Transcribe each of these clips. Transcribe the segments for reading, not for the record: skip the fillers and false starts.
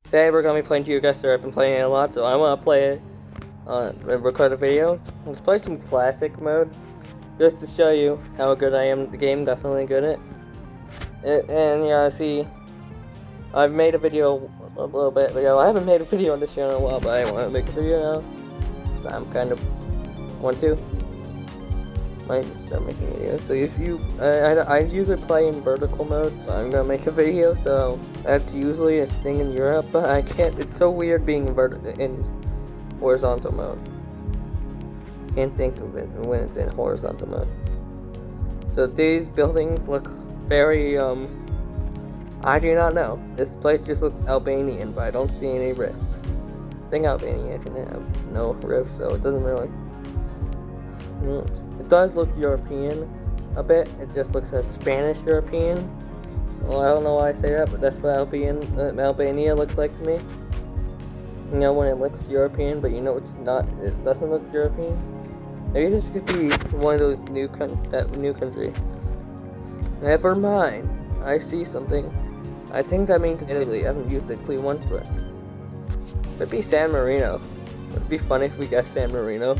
Today we're gonna be playing geoguessr. I've been playing it a lot, so I wanna play it. Record a video. Let's play some classic mode, just to show you how good I am at the game. Definitely good at it. And yeah, see, I've made a video a little bit ago. I haven't made a video on this channel in a while, but I want to make a video now. So I'm kind of want to. Might start making videos. So if you, I usually play in vertical mode, but I'm gonna make a video. So that's usually a thing in Europe, but I can't. It's so weird being in horizontal mode. Can't think of it when it's in horizontal mode. So these buildings look very I do not know. This place just looks Albanian, but I don't see any rifts. I think Albania can have no rifts, so it doesn't really. It does look European a bit. It just looks as Spanish European. Well, I don't know why I say that, but that's what Albania looks like to me. You know, when it looks European, but you know it's not. It doesn't look European. Maybe this could be one of those new country. Never mind. I see something. I think that means Italy. I haven't used Italy once, but it'd be San Marino. It'd be funny if we got San Marino.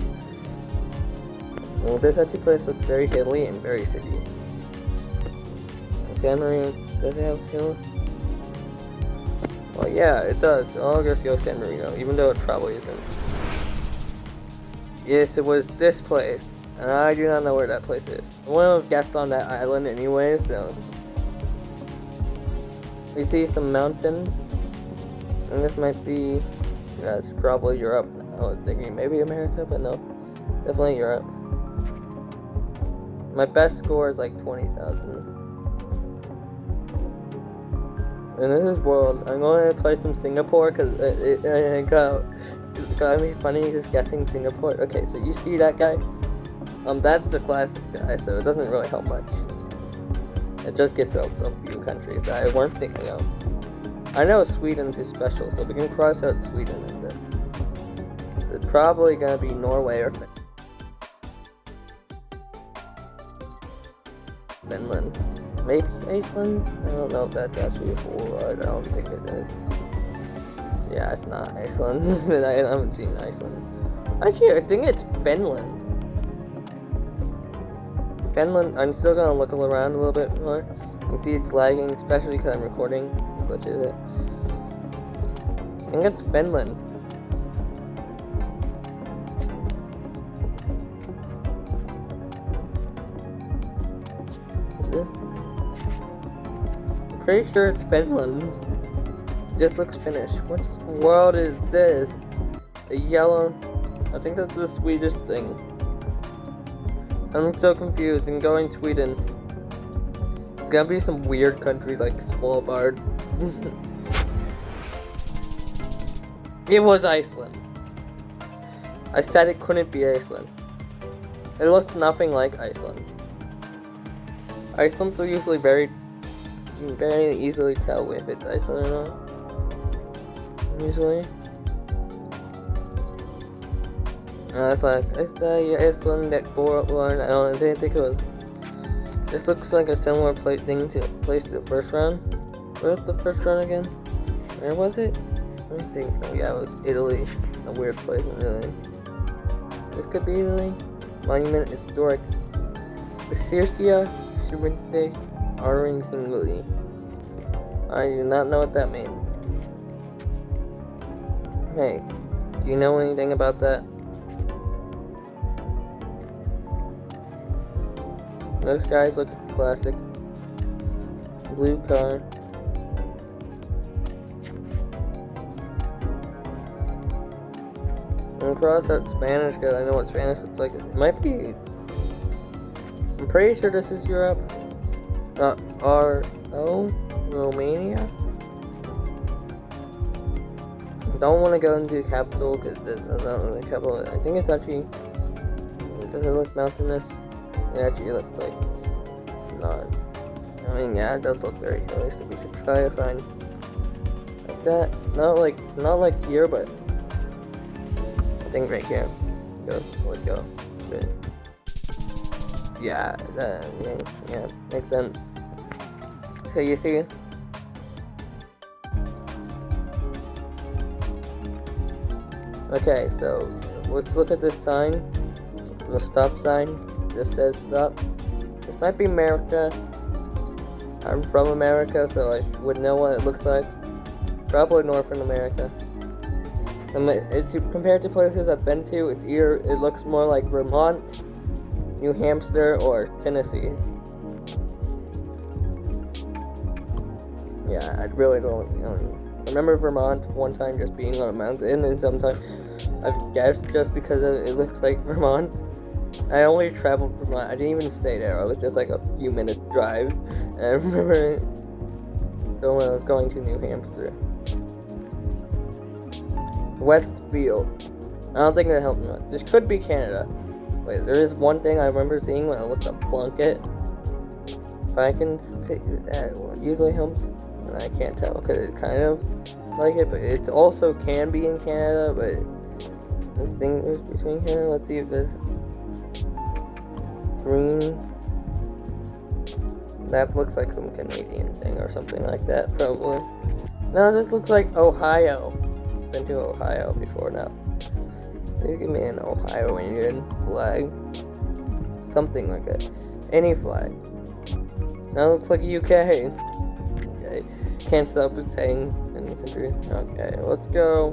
Well, this actually place looks very hilly and very city. San Marino, does it have hills? Well, yeah, it does. I'll just go San Marino, even though it probably isn't. Yes, it was this place, and I do not know where that place is. I wouldn't have guessed on that island anyways, so. We see some mountains, and this might be, yeah, it's probably Europe. I was thinking maybe America, but no, definitely Europe. My best score is like 20,000. And this is world. I'm going to play some Singapore because it got me funny just guessing Singapore. Okay, so you see that guy? That's the classic guy, so it doesn't really help much. It just gets out a few countries that I weren't thinking of. I know Sweden's is special, so we can cross out Sweden in this. So it's probably gonna be Norway or Finland. Maybe Iceland? I don't know if that's actually a full ride. I don't think it is. So yeah, it's not Iceland. I haven't seen Iceland. Actually, I think it's Finland. Finland, I'm still gonna look around a little bit more. You can see it's lagging, especially because I'm recording. Which is it? I think it's Finland. Is this? I'm pretty sure it's Finland. It just looks Finnish. What world is this? A yellow. I think that's the Swedish thing. I'm so confused. I'm going Sweden. It's gonna be some weird country like Svalbard. It was Iceland. I said it couldn't be Iceland. It looked nothing like Iceland. Iceland's usually very easily tell if it's Iceland or not. Usually. It's like, it's the Iceland that one. I didn't think it was. This looks like a similar place to the first round. Where's the first round again? Where was it? Let me think. Oh yeah, it was Italy. A weird place in Italy. This could be Italy. Monument historic. Circia Subente Arentingly. I do not know what that means. Hey, do you know anything about that? Those guys look classic. Blue car. I'm gonna cross out Spanish because I know what Spanish looks like. It might be. I'm pretty sure this is Europe. Romania. Don't want to go into the capital because this is not the capital. I think it's actually. Does it look mountainous? It actually looks like not. I mean, yeah, it does look very hilly, so we should try to find like that. Not like here, but I think right here. Let's go. Good. Yeah, yeah, makes sense. So you see, Okay, so let's look at this sign. The stop sign. This says stop. This might be America. I'm from America, so I would know what it looks like. Probably Northern America. If you compare it to places I've been to, it looks more like Vermont, New Hampshire, or Tennessee. Yeah, I really don't. I remember Vermont one time just being on a mountain, and sometimes I've guessed just because it looks like Vermont. I only traveled Vermont. I didn't even stay there. I was just like a few minutes drive. And I remember when I was going to New Hampshire. Westfield. I don't think that helped me much. This could be Canada. Wait, there is one thing I remember seeing when I looked up Plunkett. If I can take that, what usually helps. And I can't tell because it's kind of like it, but it also can be in Canada. But this thing is between Canada. Let's see if there's green. That looks like some Canadian thing or something like that, probably. No, this looks like Ohio. Been to Ohio before now. You give me an Ohio Indian flag. Something like that. Any flag. Now it looks like UK. Okay. Can't stop saying any country. Okay, let's go.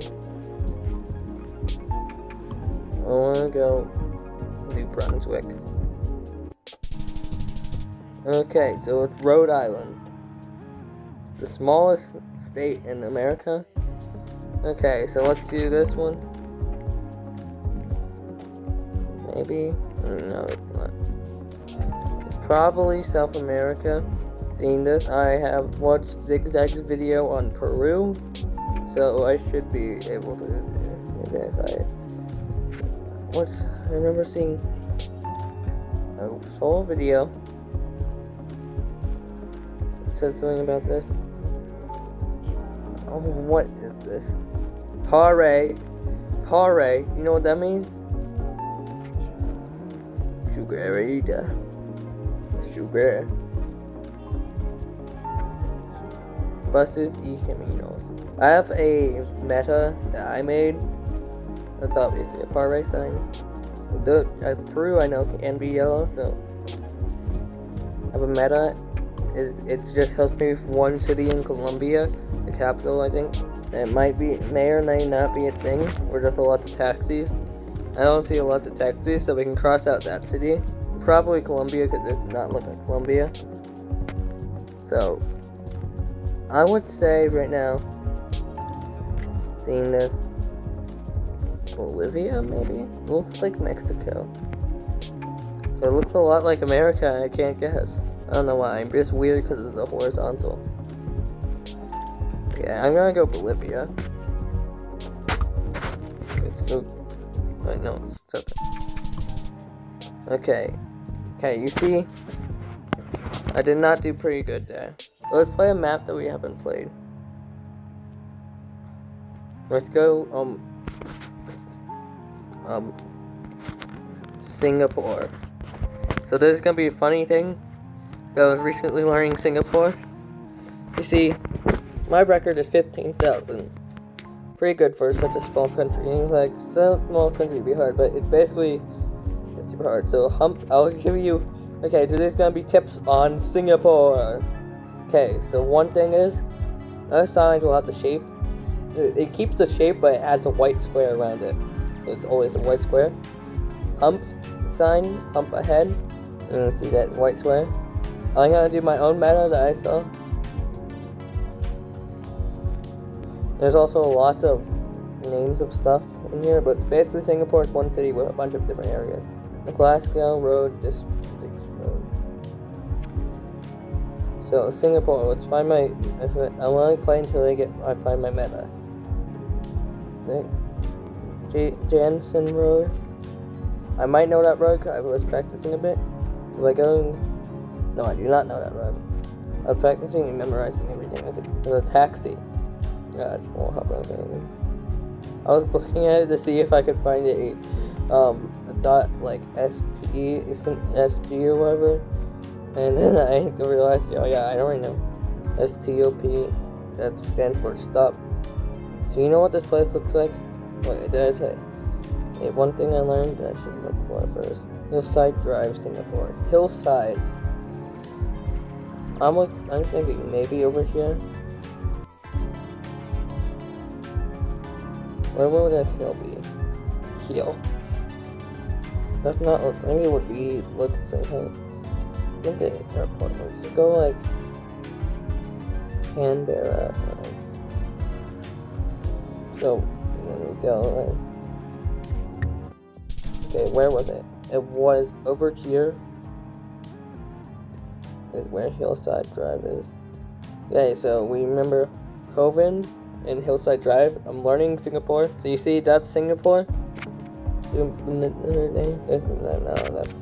I wanna go New Brunswick. Okay, so it's Rhode Island. The smallest state in America. Okay, so let's do this one. Maybe? No, it's not. It's probably South America. Seeing this, I have watched Zigzag's video on Peru, so I should be able to identify it. I remember seeing a whole video. It said something about this. Oh, what is this? Pare. You know what that means? Sugar. Buses y caminos. I have a meta that I made. That's obviously a Pare sign. Peru I know can be yellow, so I have a meta. It just helps me with one city in Colombia, the capital, I think. It may or may not be a thing. We're just a lot of taxis. I don't see a lot of taxis, so we can cross out that city. Probably Colombia, because it does not look like Colombia. So, I would say right now, seeing this, Bolivia maybe? Looks like Mexico. It looks a lot like America, I can't guess. I don't know why, it's weird because it's a horizontal. Yeah, I'm gonna go Bolivia. Let's go. Wait, no, it's okay. Okay, you see? I did not do pretty good there. Let's play a map that we haven't played. Let's go, Singapore. So this is gonna be a funny thing. I was recently learning Singapore. You see, my record is 15,000. Pretty good for such a small country. And it's like, so small country would be hard, but it's super hard. So I'll give you, okay, today's gonna be tips on Singapore. Okay, so one thing is, other signs will have the shape. It keeps the shape, but it adds a white square around it. So it's always a white square. Hump sign, hump ahead. And see that white square. I'm gonna do my own meta that I saw. There's also lots of names of stuff in here, but basically Singapore is one city with a bunch of different areas. The Glasgow Road, Districts Road. So Singapore, let's find I'm only playing until I find my meta. Jansen Road. I might know that road because I was practicing a bit. So I go. No, I do not know that road. I was practicing and memorizing everything. It's a taxi. God, won't hop on anything. I was looking at it to see if I could find a dot like SPE isn't SG or whatever, and then I realized, oh yeah, I already know. STOP. That stands for stop. So you know what this place looks like? Wait, did I say? Hey, one thing I learned that I should look for first. Hillside Drive, Singapore. Hillside. I'm thinking maybe over here. Where would that hill be? Heel. That's not. Maybe it would be. Looks something. I think the airport wants to go like Canberra. So there we go. Right? Okay, where was it? It was over here. Is where Hillside Drive is. Okay, so we remember Coven and Hillside Drive. I'm learning Singapore. So you see that's Singapore. No, that's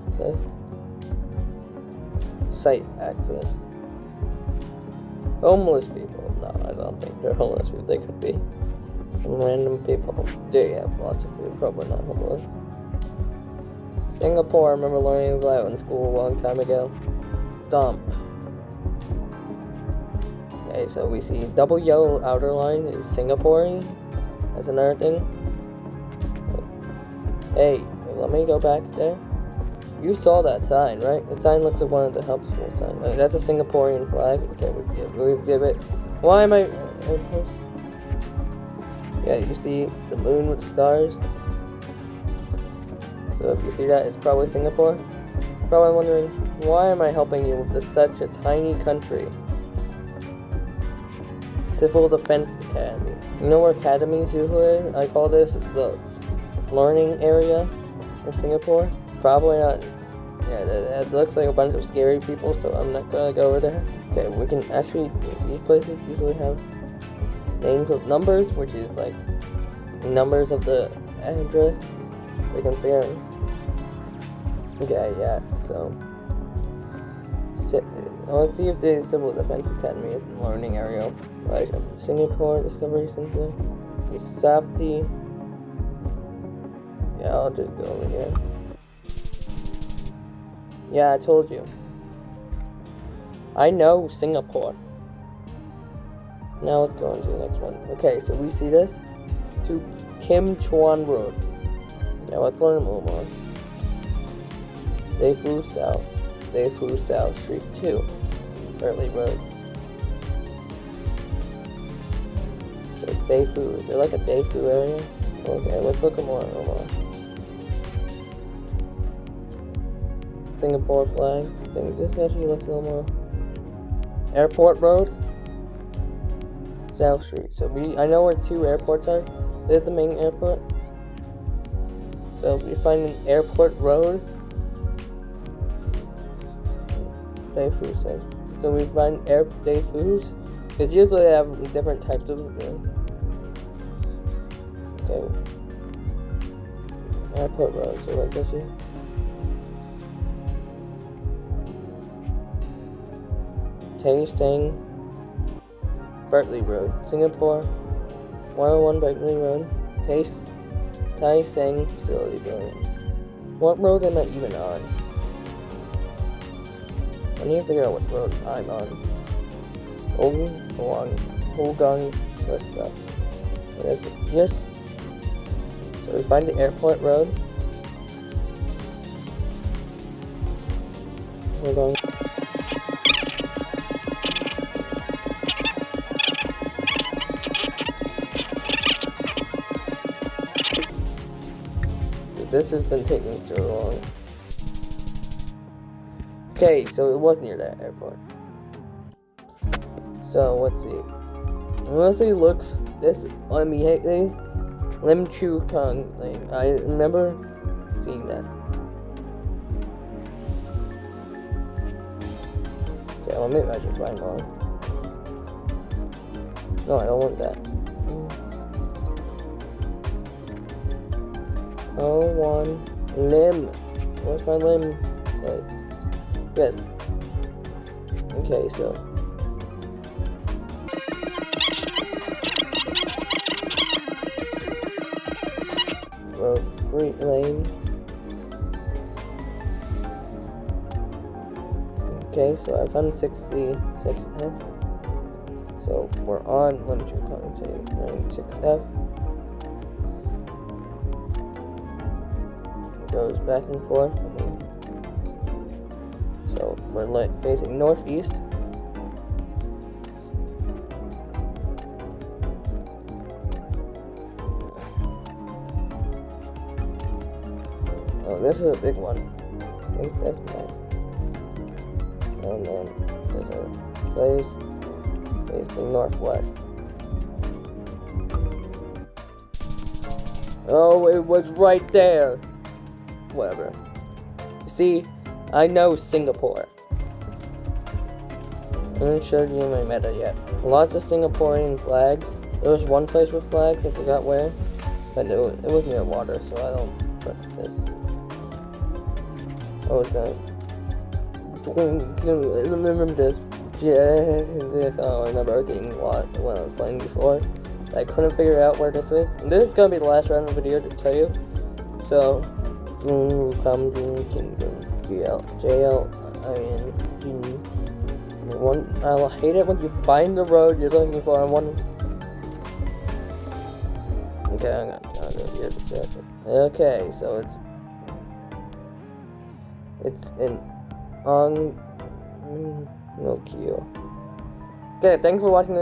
site access. Homeless people. No, I don't think they're homeless people. They could be random people. They have lots of food. Probably not homeless. Singapore. I remember learning about in school a long time ago. Dump. Okay, so we see double yellow outer line is Singapore. That's another thing. Hey, let me go back there. You saw that sign, right? The sign looks like one of the helpful signs. Like, that's a Singaporean flag. Okay, we'll give it. Why am I? Yeah, you see the moon with stars. So if you see that, it's probably Singapore. Probably wondering, why am I helping you with such a tiny country? Civil Defense Academy. You know where academies usually are? I call this the learning area of Singapore. Probably not. Yeah, it looks like a bunch of scary people, so I'm not gonna go over there. Okay, we can actually, these places usually have names with numbers, which is like numbers of the address. We can figure out. Okay, yeah, so let's see if the Civil Defense Academy is in the learning area. Right, Singapore Discovery Center, the safety. Yeah, I'll just go over here. Yeah, I told you. I know Singapore. Now let's go into the next one. Okay, so we see this to Kim Chuan Road. Yeah, let's learn a little more. They flew South Street 2, Burley Road. So Dayfu, is there like a Dayfu area? Okay, let's look at more. Singapore flag. I think this actually looks a little more. Airport Road, South Street. So I know where two airports are. This is the main airport. So we find an airport road. Dayfu, so we find Dayfus, because usually they have different types of. Okay. Airport road. So what's this here? Tasting Bartley Road, Singapore, 101 Bartley Road, Tai Seng Facility Building. What road am I even on? I need to figure out what road I'm on. Hogang, what's that? What is it? Yes. So we find the airport road. Hogang. This has been taking so long. Okay, so it was near that airport. So let's see. Honestly, looks this immediately Lim Chu Kang thing. I remember seeing that. Okay, well maybe I should find more. No, I don't want that. Oh, one limb. What's my limb? Wait. Yes. Okay, so. Road free lane. Okay, so I found 6C6F. So we're on Lim Chu Kang, say 6F. goes back and forth. So we're like facing northeast. Oh, this is a big one. I think that's mine. And then there's a place facing northwest. Oh, it was right there. Whatever. See, I know Singapore. I haven't showed you my meta yet. Lots of Singaporean flags. There was one place with flags, I forgot where. But it was near water, so I don't trust this. I was gonna remember this. Oh, I remember getting lost when I was playing before. I couldn't figure out where this is. And this is gonna be the last round of the video to tell you. So, I'll hate it when you find the road you're looking for. I'm wondering. Okay, I'm gonna get distracted. Okay, so it's in no queue. Okay, thanks for watching.